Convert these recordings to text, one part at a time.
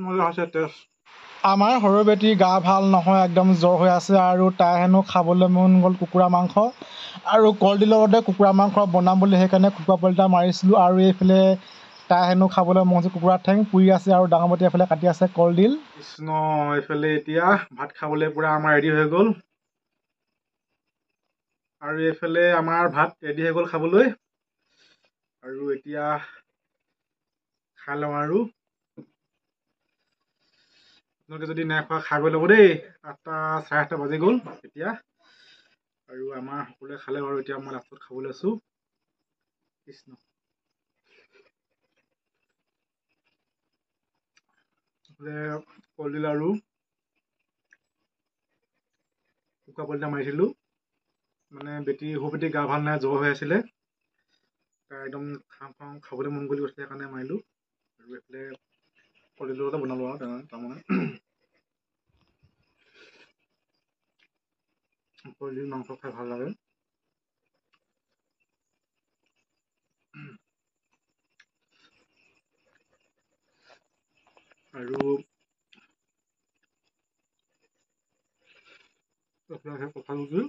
মজা হৈছে টেষ্ট। আমাৰ সৰু বেটীৰ গা ভাল নহয়, একদম জ্বৰ হৈ আছে আৰু তাই হেনো খাবলৈ মন গ'ল কুকুৰা মাংস আৰু কলডিলৰ লগতে কুকুৰা মাংস বনাম বুলি সেইকাৰণে কুকুৰা পোৱালি এটা মাৰিছিলোঁ। আৰু এইফালে তাই হেনো খাবলৈ মন হৈছে কুকুৰা ঠেং পুৰি আছে আৰু ডাঙৰ বেটী এফালে কাটি আছে কলডিল। কৃষ্ণ, এইফালে এতিয়া ভাত খাবলৈ পুৰা আমাৰ ৰেডি হৈ গ'ল আৰু এইফালে আমাৰ ভাত ৰেডি হৈ গ'ল খাবলৈ আৰু এতিয়া খাই লওঁ আৰু আপোনালোকে যদি নাই খোৱা খাই গৈ ল'ব দেই। 8টা 8:30 বাজি গ'ল এতিয়া আৰু আমাৰ সকলোৱে খালে বাৰু। এতিয়া মই লাষ্টত খাবলৈ আছোঁ। কৃষ্ণ, কলডিল আৰু কুকুৰা পোৱালি এটা মাৰিছিলোঁ। মানে সৰু বেটী গা ভাল নাই, জ্বৰ হৈ আছিলে। তাই একদম খাবলৈ মন কৰি গৈছিলে, সেইকাৰণে মাৰিলোঁ আৰু এইফালে কলডিলৰ লগতে বনালোঁ আৰু তাৰমানে কলডিল মাংস খাই ভাল লাগে। আৰু কঁঠাল গুটি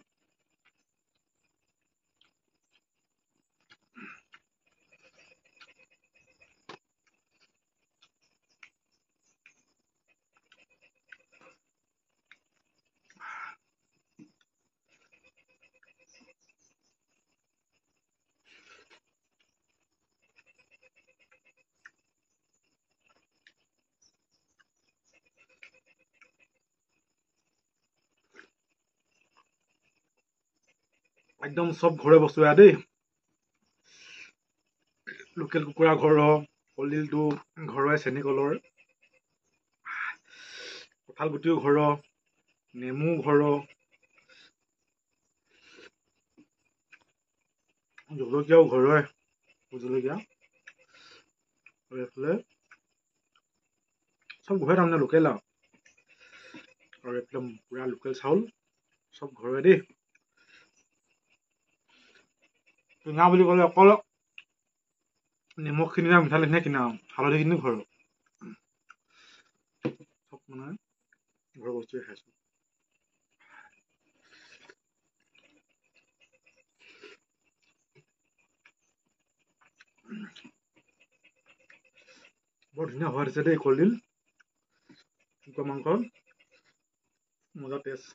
একদম চব ঘৰুৱা বস্তু এয়া দেই। লোকেল কুকুৰা ঘৰৰ, কলডিলটো ঘৰৰে চেনী কলৰ, কঁঠাল গুটিও ঘৰৰ, নেমু ঘৰৰ, জলকীয়াও ঘৰৰে, জলকীয়া আৰু এইফালে চব ঘৰে তাৰমানে লোকেল আৰু একদম পুৰা লোকেল চাউল, চব ঘৰৰে দেই। কিনা বুলি ক'লে অকল নিমখখিনি আৰু মিঠাতেলখিনিহে কিনা, হালধিখিনি ঘৰৰ। চব মানে ঘৰৰ বস্তুৱে খাইছোঁ। বৰ ধুনীয়া সোৱাদ হৈছে দেই কলডিল, কুকুৰা মাংসৰ মজা টেষ্ট।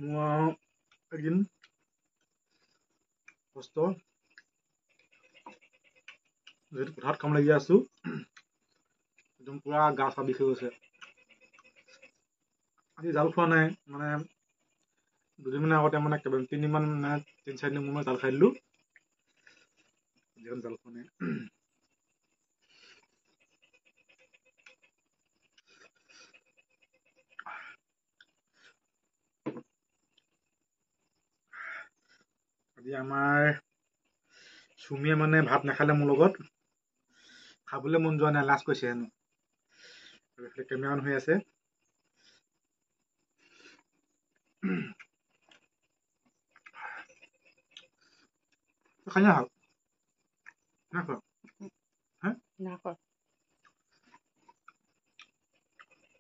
মই এদিন কষ্ট যিহেতু পথাৰত কাম লাগি আছোঁ, একদম পুৰা গা চা বিষ হৈ গৈছে। আজি জাল খোৱা নাই, মানে দুদিনমানৰ আগতে মানে 3-4দিনৰ মূৰে জাল খাই দিলোঁ। জাল খোৱা নাই। আজি আমাৰ চুমিয়ে মানে ভাত নাখালে মোৰ লগত, খাবলৈ মন যোৱা নাই, লাজ কৰিছে হেনো। আৰু এইফালে কেমেৰামেন হৈ আছে। খাই না ভাত নাই খোৱা?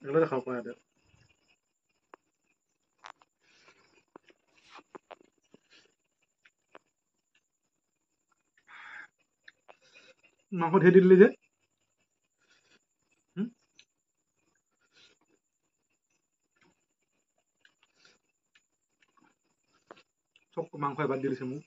একেলগে খাব পৰা ইয়াতে। মাংস ধেৰ দি দিলি যে। চব মাংস এবাৰ দি দিছে মোক।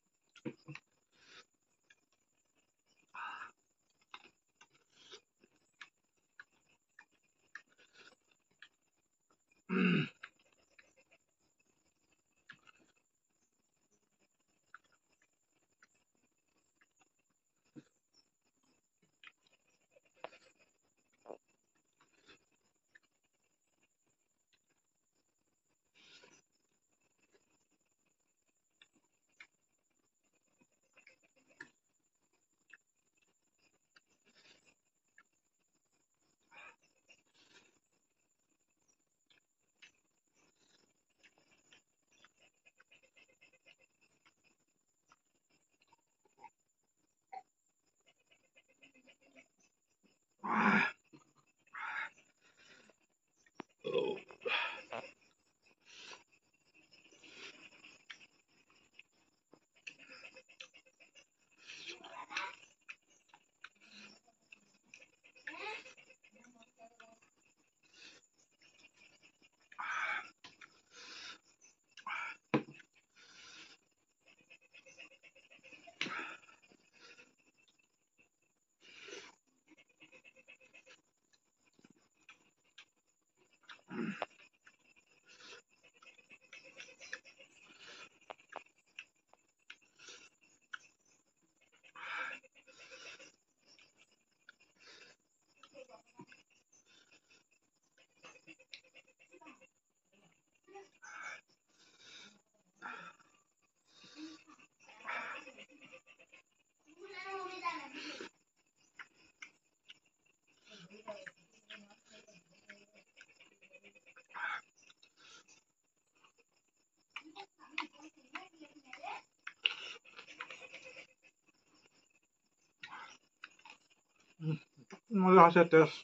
মজা হৈছে টেষ্ট